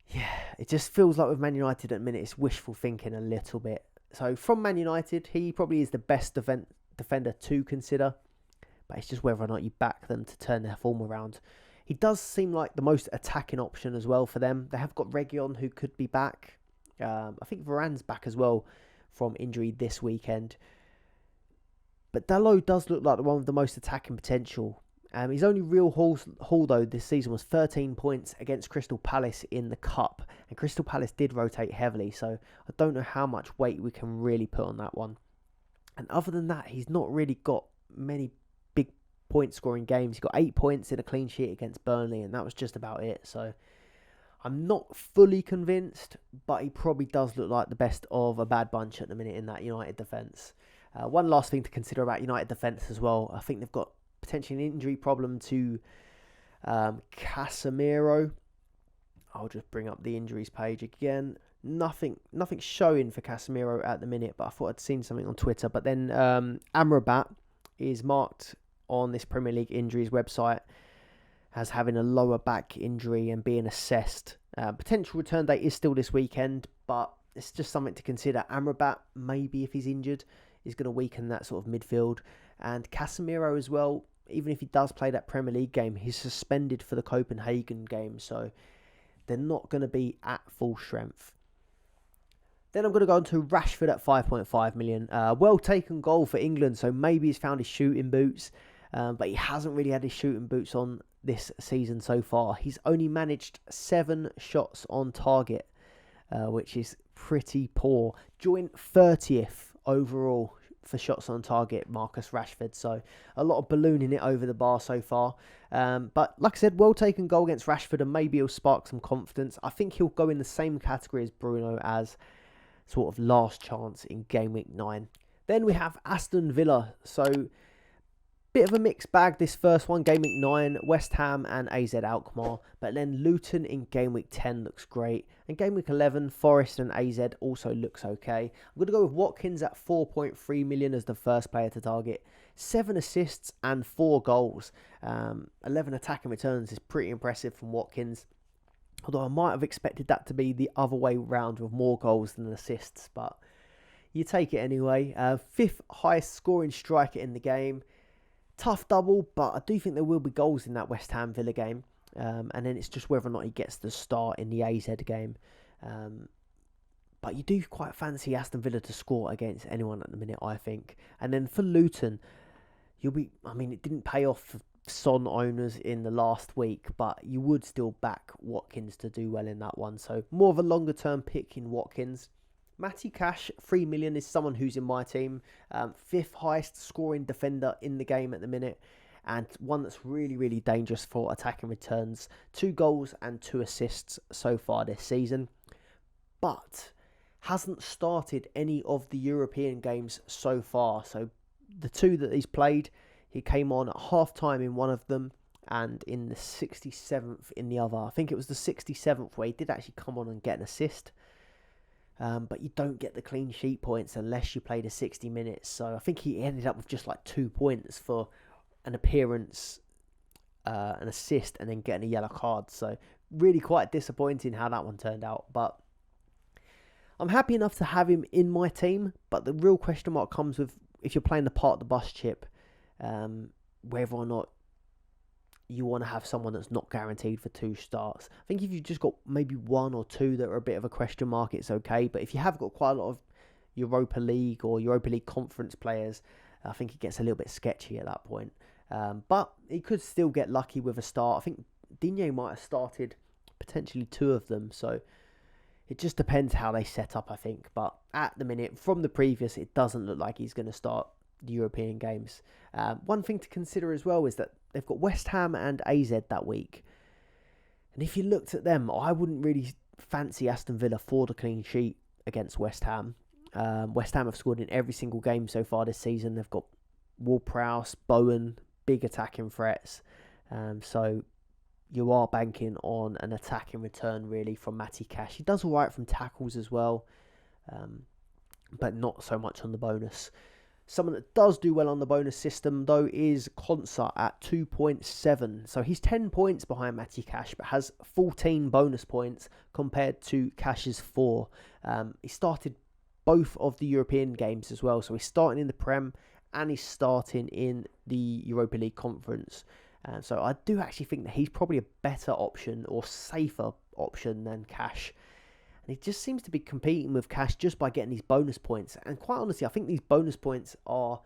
yeah, it just feels like with Man United at the minute, it's wishful thinking a little bit. So from Man United, he probably is the best defender to consider, but it's just whether or not you back them to turn their form around. He does seem like the most attacking option as well for them. They have got Reguilon, who could be back. I think Varane's back as well from injury this weekend. But Dalot does look like the one with the most attacking potential. His only real haul though this season was 13 points against Crystal Palace in the Cup. And Crystal Palace did rotate heavily, so I don't know how much weight we can really put on that one. And other than that, he's not really got many big point scoring games. He got 8 points in a clean sheet against Burnley, and that was just about it. So I'm not fully convinced, but he probably does look like the best of a bad bunch at the minute in that United defence. One last thing to consider about United defence as well. I think they've got potentially an injury problem to Casemiro. I'll just bring up the injuries page again. Nothing showing for Casemiro at the minute, but I thought I'd seen something on Twitter. But then Amrabat is marked on this Premier League injuries website as having a lower back injury and being assessed. Potential return date is still this weekend, but it's just something to consider. Amrabat, maybe if he's injured, is going to weaken that sort of midfield. And Casemiro as well, even if he does play that Premier League game, he's suspended for the Copenhagen game, so they're not going to be at full strength. Then I'm going to go on to Rashford at 5.5 million. Well taken goal for England, so maybe he's found his shooting boots, but he hasn't really had his shooting boots on this season so far. He's only managed 7 shots on target, which is pretty poor. Joint 30th overall for shots on target, Marcus Rashford. So a lot of ballooning it over the bar so far. But like I said, well taken goal against Rashford, and maybe he'll spark some confidence. I think he'll go in the same category as Bruno as sort of last chance in game week 9. Then we have Aston Villa. So bit of a mixed bag this first one, game week 9, West Ham and AZ Alkmaar. But then Luton in game week 10 looks great. And game week 11, Forest and AZ also looks okay. I'm going to go with Watkins at 4.3 million as the first player to target. 7 assists and 4 goals. 11 attacking returns is pretty impressive from Watkins. Although I might have expected that to be the other way round with more goals than assists. But you take it anyway. 5th highest scoring striker in the game. Tough double, but I do think there will be goals in that West Ham Villa game. And then it's just whether or not he gets the start in the AZ game. But you do quite fancy Aston Villa to score against anyone at the minute, I think. And then for Luton, it didn't pay off for Son owners in the last week, but you would still back Watkins to do well in that one. So more of a longer term pick in Watkins. Matty Cash, 3 million, is someone who's in my team. 5th highest scoring defender in the game at the minute. And one that's really, really dangerous for attacking returns. 2 goals and 2 assists so far this season. But hasn't started any of the European games so far. So the 2 that he's played, he came on at half-time in one of them and in the 67th in the other. I think it was the 67th where he did actually come on and get an assist. But you don't get the clean sheet points unless you play the 60 minutes. So I think he ended up with just like 2 points for an appearance, an assist, and then getting a yellow card. So really quite disappointing how that one turned out. But I'm happy enough to have him in my team. But the real question mark comes with if you're playing the part of the bus chip, whether or not you want to have someone that's not guaranteed for 2 starts. I think if you've just got maybe 1 or 2 that are a bit of a question mark, it's okay. But if you have got quite a lot of Europa League or Europa League conference players, I think it gets a little bit sketchy at that point. But he could still get lucky with a start. I think Digne might have started potentially 2 of them. So it just depends how they set up, I think. But at the minute, from the previous, it doesn't look like he's going to start the European games. One thing to consider as well is that they've got West Ham and AZ that week. And if you looked at them, I wouldn't really fancy Aston Villa for the clean sheet against West Ham. West Ham have scored in every single game so far this season. They've got Ward-Prowse, Bowen, big attacking threats. So you are banking on an attacking return really from Matty Cash. He does all right from tackles as well, but not so much on the bonus. Someone that does do well on the bonus system, though, is Konsa at 2.7. So he's 10 points behind Matty Cash, but has 14 bonus points compared to Cash's 4. He started both of the European games as well. So he's starting in the Prem and he's starting in the Europa League Conference. So I do actually think that he's probably a better option or safer option than Cash. And he just seems to be competing with Cash just by getting these bonus points. And quite honestly, I think these bonus points are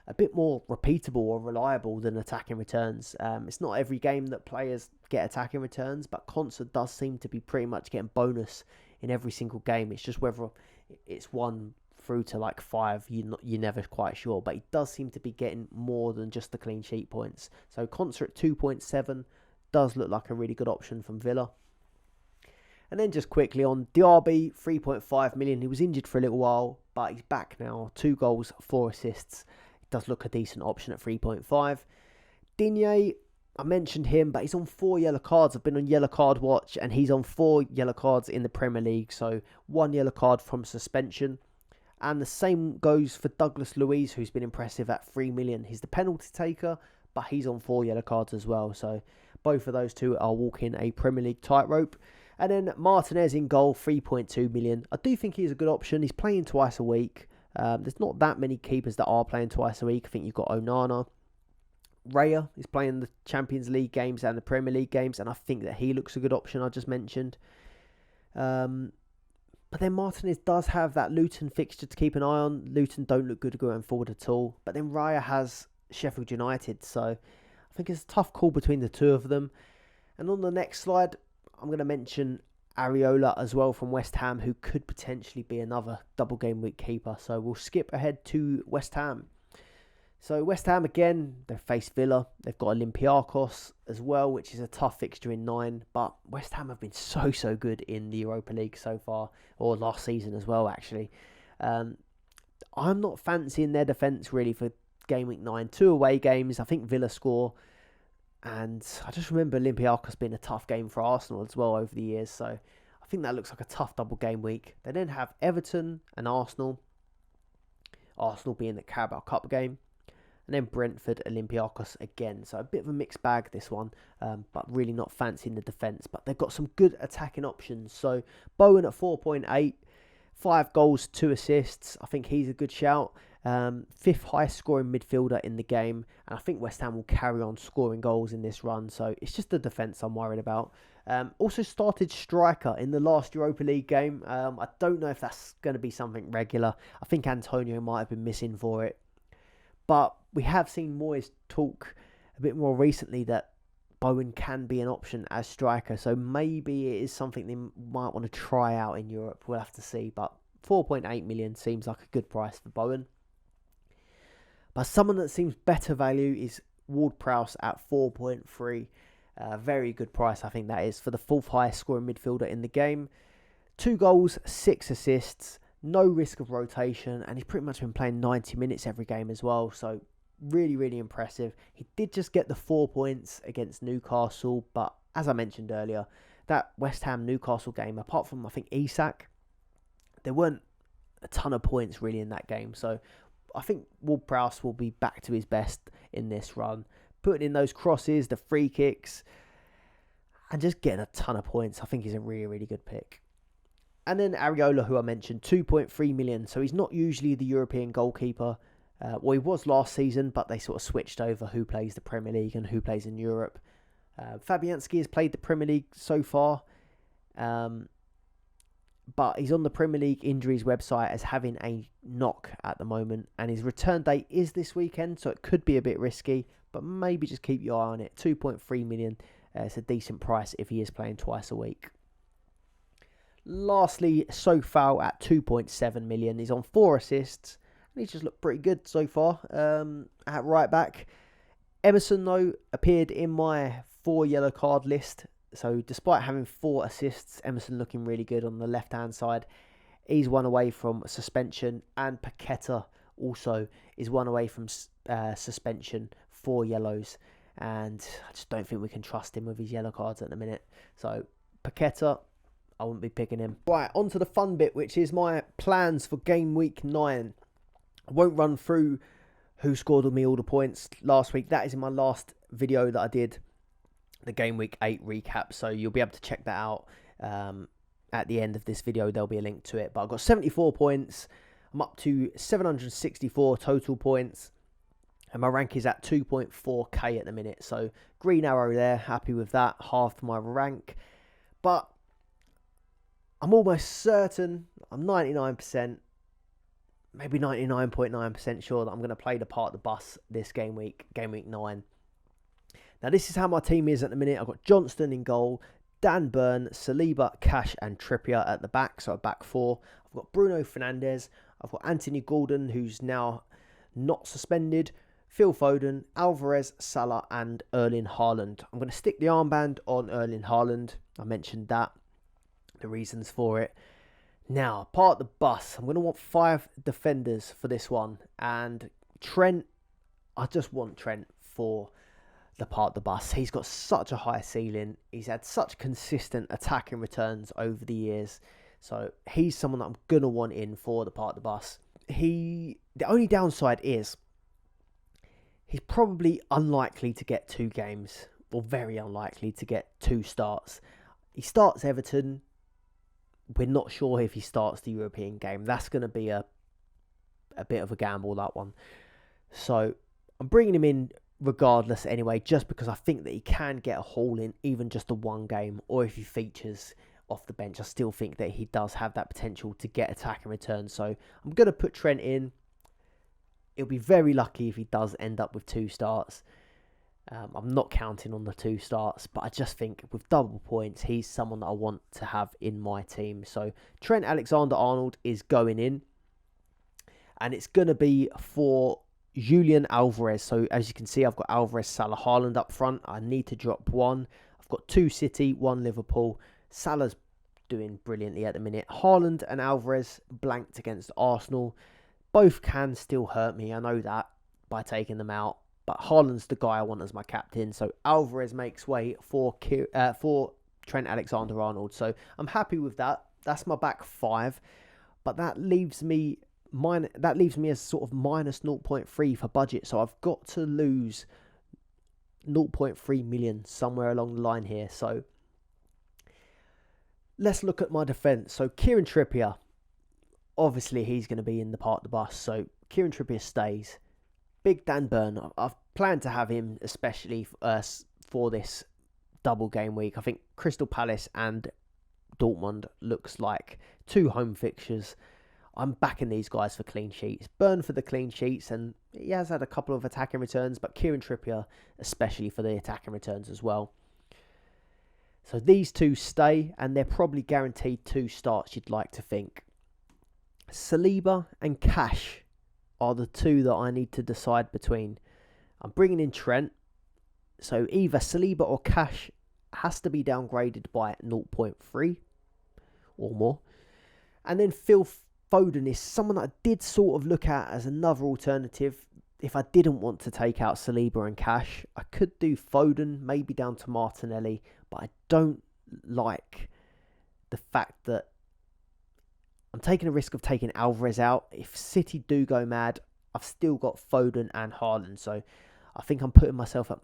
a bit more repeatable or reliable than attacking returns. It's not every game that players get attacking returns, but Konsa does seem to be pretty much getting bonus in every single game. It's just whether it's 1 through to like 5, you're never quite sure. But he does seem to be getting more than just the clean sheet points. So Konsa at 2.7 does look like a really good option from Villa. And then just quickly on Diaby, 3.5 million. He was injured for a little while, but he's back now. 2 goals, 4 assists. It does look a decent option at 3.5. Digne, I mentioned him, but he's on 4 yellow cards. I've been on yellow card watch, and he's on 4 yellow cards in the Premier League. So 1 yellow card from suspension. And the same goes for Douglas Luiz, who's been impressive at 3 million. He's the penalty taker, but he's on 4 yellow cards as well. So both of those two are walking a Premier League tightrope. And then Martinez in goal, 3.2 million. I do think he's a good option. He's playing twice a week. There's not that many keepers that are playing twice a week. I think you've got Onana. Raya is playing the Champions League games and the Premier League games, and I think that he looks a good option, I just mentioned. But then Martinez does have that Luton fixture to keep an eye on. Luton don't look good going forward at all. But then Raya has Sheffield United, so I think it's a tough call between the two of them. And on the next slide, I'm going to mention Areola as well from West Ham, who could potentially be another double game week keeper. So we'll skip ahead to West Ham. So West Ham again, they face Villa. They've got Olympiacos as well, which is a tough fixture in 9. But West Ham have been so good in the Europa League so far, or last season as well, actually. I'm not fancying their defence really for game week 9. 2 away games. I think Villa score. And I just remember Olympiacos being a tough game for Arsenal as well over the years. So I think that looks like a tough double game week. They then have Everton and Arsenal. Arsenal being the Carabao Cup game. And then Brentford, Olympiacos again. So a bit of a mixed bag, this one. But really not fancying the defence. But they've got some good attacking options. So Bowen at 4.8. 5 goals, 2 assists. I think he's a good shout. 5th highest scoring midfielder in the game. And I think West Ham will carry on scoring goals in this run. So it's just the defence I'm worried about. Also started striker in the last Europa League game. I don't know if that's going to be something regular. I think Antonio might have been missing for it. But we have seen Moyes talk a bit more recently that Bowen can be an option as striker. So maybe it is something they might want to try out in Europe. We'll have to see. But 4.8 million seems like a good price for Bowen. But someone that seems better value is Ward-Prowse at 4.3. Very good price, I think that is, for the 4th highest scoring midfielder in the game. 2 goals, 6 assists. No risk of rotation, and he's pretty much been playing 90 minutes every game as well, so really impressive. He did just get the 4 points against Newcastle, but as I mentioned earlier, that West Ham Newcastle game, apart from I think Isak, there weren't a ton of points really in that game, so I think Ward-Prowse will be back to his best in this run, putting in those crosses, the free kicks, and just getting a ton of points. I think he's a really good pick. And then Areola, who I mentioned, 2.3 million. So he's not usually the European goalkeeper. Well, he was last season, but they sort of switched over who plays the Premier League and who plays in Europe. Fabianski has played the Premier League so far. But he's on the Premier League injuries website as having a knock at the moment. And his return date is this weekend, so it could be a bit risky. But maybe just keep your eye on it. 2.3 million. It's a decent price if he is playing twice a week. Lastly, Sofal at 2.7 million. He's on 4 assists. And he's just looked pretty good so far at right back. Emerson, though, appeared in my 4 yellow card list. So despite having 4 assists, Emerson looking really good on the left-hand side. He's 1 away from suspension. And Paqueta also is 1 away from suspension. 4 yellows. And I just don't think we can trust him with his yellow cards at the minute. So Paqueta, I wouldn't be picking him. Right, on to the fun bit, which is my plans for game week 9. I won't run through who scored me all the points last week. That is in my last video that I did, the game week 8 recap. So you'll be able to check that out at the end of this video. There'll be a link to it. But I've got 74 points. I'm up to 764 total points. And my rank is at 2.4k at the minute. So green arrow there. Happy with that. Halved my rank. But I'm almost certain, I'm 99%, maybe 99.9% sure that I'm going to play the part of the bus this game week 9. Now, this is how my team is at the minute. I've got Johnston in goal, Dan Burn, Saliba, Cash and Trippier at the back, so a back 4. I've got Bruno Fernandes, I've got Anthony Gordon, who's now not suspended, Phil Foden, Alvarez, Salah and Erling Haaland. I'm going to stick the armband on Erling Haaland. I mentioned that. the reasons for it. Now, part of the bus. I'm going to want 5 defenders for this one. And Trent, I just want Trent for the part of the bus. He's got such a high ceiling. He's had such consistent attacking returns over the years. So he's someone that I'm going to want in for the part of the bus. The only downside is he's probably unlikely to get 2 games, or very unlikely to get 2 starts. He starts Everton. We're not sure if he starts the European game. That's going to be a bit of a gamble, that one. So I'm bringing him in regardless anyway, just because I think that he can get a haul in even just the 1 game, or if he features off the bench, I still think that he does have that potential to get attacking returns. So I'm going to put Trent in. It'll be very lucky if he does end up with 2 starts. I'm not counting on the 2 starts, but I just think with double points, he's someone that I want to have in my team. So Trent Alexander-Arnold is going in, and it's going to be for Julian Alvarez. So as you can see, I've got Alvarez, Salah, Haaland up front. I need to drop 1. I've got 2 City, 1 Liverpool. Salah's doing brilliantly at the minute. Haaland and Alvarez blanked against Arsenal. Both can still hurt me, I know that, by taking them out. But Haaland's the guy I want as my captain. So Alvarez makes way for Trent Alexander-Arnold. So I'm happy with that. That's my back 5. But that leaves me as sort of minus 0.3 for budget. So I've got to lose 0.3 million somewhere along the line here. So let's look at my defence. So Kieran Trippier, obviously he's going to be in the part of the bus. So Kieran Trippier stays. Big Dan Burn, I've planned to have him especially for this double game week. I think Crystal Palace and Dortmund looks like 2 home fixtures. I'm backing these guys for clean sheets. Burn for the clean sheets, and he has had a couple of attacking returns, but Kieran Trippier especially for the attacking returns as well. So these 2 stay, and they're probably guaranteed 2 starts, you'd like to think. Saliba and Cash are the 2 that I need to decide between. I'm bringing in Trent. So either Saliba or Cash has to be downgraded by 0.3 or more. And then Phil Foden is someone that I did sort of look at as another alternative. If I didn't want to take out Saliba and Cash, I could do Foden, maybe down to Martinelli. But I don't like the fact that I'm taking a risk of taking Alvarez out. If City do go mad, I've still got Foden and Haaland. So I think I'm putting myself at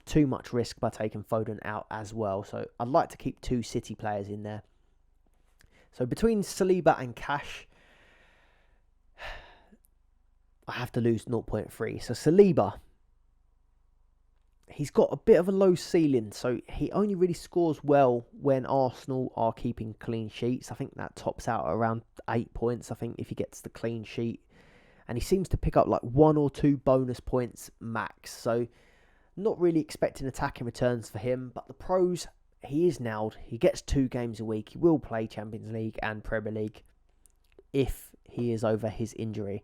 too much risk by taking Foden out as well. So I'd like to keep 2 City players in there. So between Saliba and Cash, I have to lose 0.3. So Saliba, he's got a bit of a low ceiling, so he only really scores well when Arsenal are keeping clean sheets. I think that tops out at around 8 points, I think, if he gets the clean sheet. And he seems to pick up like 1 or 2 bonus points max. So not really expecting attacking returns for him. But the pros, he is nailed. He gets 2 games a week. He will play Champions League and Premier League if he is over his injury.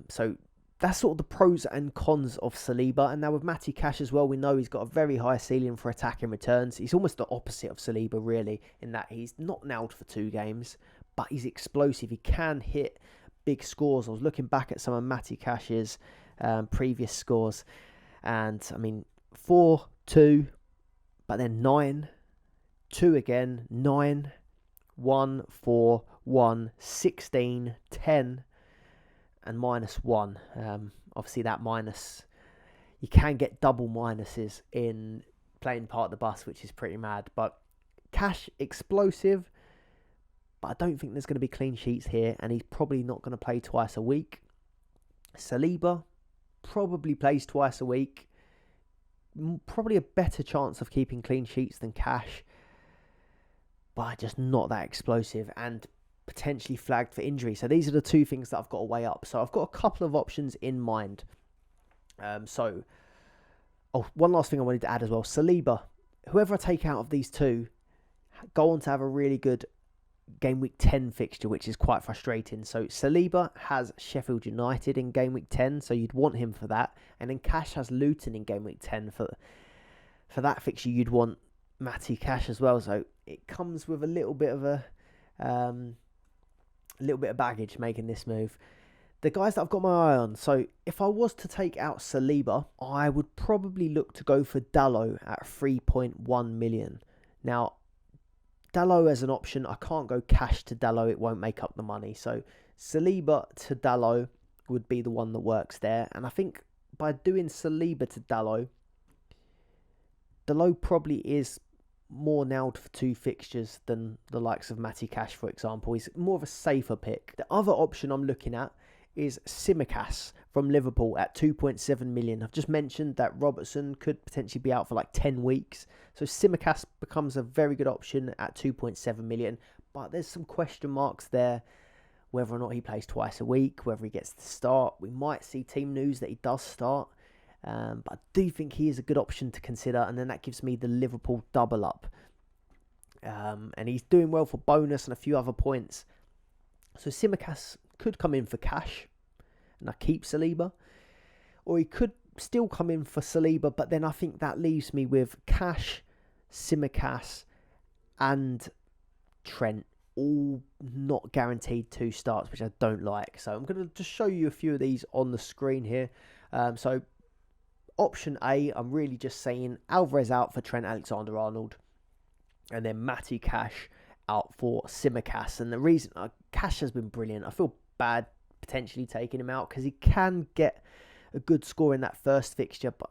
So that's sort of the pros and cons of Saliba. And now with Matty Cash as well, we know he's got a very high ceiling for attacking returns. He's almost the opposite of Saliba, really, in that he's not nailed for 2 games, but he's explosive. He can hit big scores. I was looking back at some of Matty Cash's previous scores, and I mean 4-2, but then 9, 2 again, 9, 1, 4, 1, 16, 10, and -1. Obviously that minus, you can get double minuses in playing part of the bus, which is pretty mad. But Cash, explosive, but I don't think there's going to be clean sheets here, and he's probably not going to play twice a week. Saliba probably plays twice a week. Probably a better chance of keeping clean sheets than Cash, but just not that explosive and potentially flagged for injury. So these are the 2 things that I've got to weigh up. So I've got a couple of options in mind. One last thing I wanted to add as well. Saliba, whoever I take out of these 2, go on to have a really good game week 10 fixture, which is quite frustrating. So Saliba has Sheffield United in game week 10, so you'd want him for that. And then Cash has Luton in game week 10. For that fixture, you'd want Matty Cash as well, so it comes with a little bit of baggage making this move. The guys that I've got my eye on, so if I was to take out Saliba, I would probably look to go for Dalot at 3.1 million. Now, Dalot as an option, I can't go cash to Dalot, it won't make up the money. So Saliba to Dalot would be the one that works there. And I think by doing Saliba to Dalot probably is more nailed for 2 fixtures than the likes of Matty Cash, for example. He's more of a safer pick. The other option I'm looking at is Tsimikas from Liverpool at 2.7 million. I've just mentioned that Robertson could potentially be out for like 10 weeks. So Tsimikas becomes a very good option at 2.7 million. But there's some question marks there, whether or not he plays twice a week, whether he gets to start. We might see team news that he does start. But I do think he is a good option to consider. And then that gives me the Liverpool double up. And he's doing well for bonus and a few other points. So Tsimikas could come in for cash and I keep Saliba, or he could still come in for Saliba, but then I think that leaves me with Cash, Tsimikas and Trent, all not guaranteed 2 starts, which I don't like. So I'm going to just show you a few of these on the screen here. So option A, I'm really just saying Alvarez out for Trent Alexander-Arnold, and then Matty Cash out for Tsimikas. And the reason Cash has been brilliant. I feel bad potentially taking him out because he can get a good score in that first fixture, but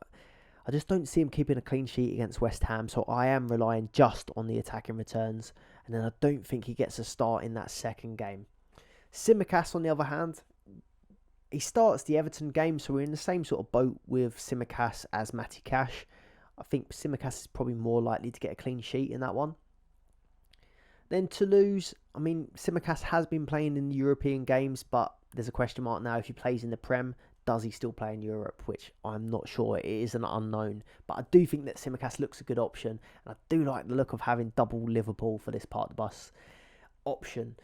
I just don't see him keeping a clean sheet against West Ham, so I am relying just on the attacking returns, and then I don't think he gets a start in that second game. Tsimikas, on the other hand, he starts the Everton game, so we're in the same sort of boat with Tsimikas as Matty Cash. I think Tsimikas is probably more likely to get a clean sheet in that one. Then Toulouse, I mean, Tsimikas has been playing in the European games, but there's a question mark now if he plays in the Prem. Does he still play in Europe? Which I'm not sure. It is an unknown. But I do think that Tsimikas looks a good option. And I do like the look of having double Liverpool for this part of the bus option.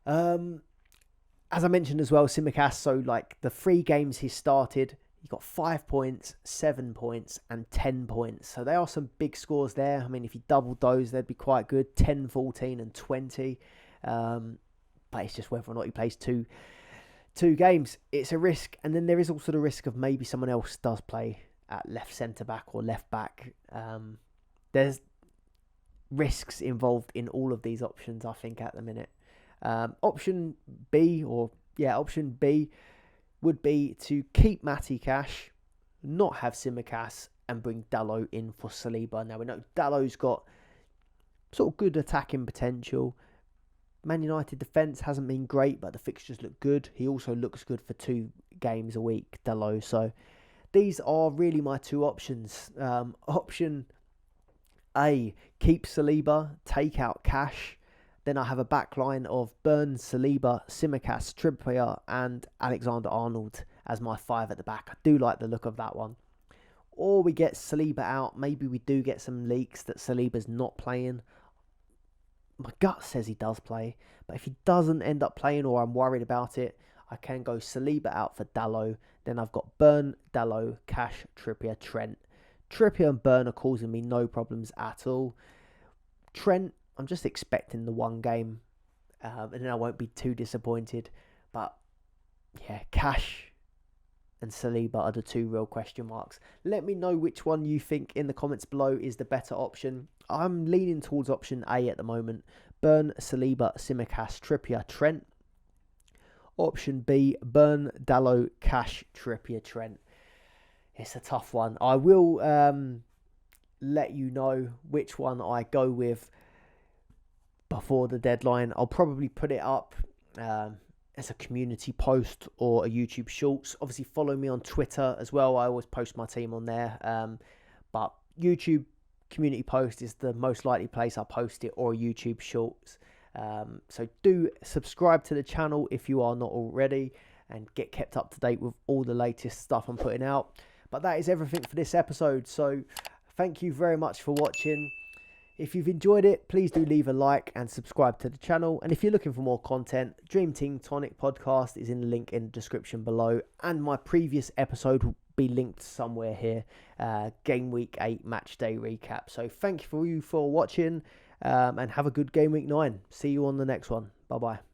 As I mentioned as well, Tsimikas, so like the 3 games he started, he got 5 points, 7 points, and 10 points. So there are some big scores there. I mean, if you doubled those, they'd be quite good. 10, 14, and 20. But it's just whether or not he plays two games. It's a risk. And then there is also the risk of maybe someone else does play at left centre-back or left-back. There's risks involved in all of these options, I think, at the minute. Option B would be to keep Matty Cash, not have Tsimikas, and bring Dalot in for Saliba. Now, we know Dalot's got sort of good attacking potential. Man United defence hasn't been great, but the fixtures look good. He also looks good for 2 games a week, Dalot. So these are really my 2 options. Option A, keep Saliba, take out Cash. Then I have a back line of Burn, Saliba, Tsimikas, Trippier and Alexander-Arnold as my 5 at the back. I do like the look of that one. Or we get Saliba out. Maybe we do get some leaks that Saliba's not playing. My gut says he does play. But if he doesn't end up playing or I'm worried about it, I can go Saliba out for Dalot. Then I've got Burn, Dalot, Cash, Trippier, Trent. Trippier and Burn are causing me no problems at all. Trent, I'm just expecting the 1 game, and then I won't be too disappointed. But yeah, Cash and Saliba are the 2 real question marks. Let me know which one you think in the comments below is the better option. I'm leaning towards option A at the moment. Burn, Saliba, Tsimikas, Trippier, Trent. Option B, Burn, Dalot, Cash, Trippier, Trent. It's a tough one. I will let you know which one I go with before the deadline. I'll probably put it up as a community post or a YouTube Shorts. Obviously follow me on Twitter as well. I always post my team on there. But YouTube community post is the most likely place I post it, or YouTube Shorts. So do subscribe to the channel if you are not already, and get kept up to date with all the latest stuff I'm putting out. But that is everything for this episode. So thank you very much for watching. If you've enjoyed it, please do leave a like and subscribe to the channel. And if you're looking for more content, Dream Team Tonic podcast is in the link in the description below. And my previous episode be linked somewhere here. Game week 8 match day recap. So thank you for watching, and have a good game week 9. See you on the next one. Bye bye.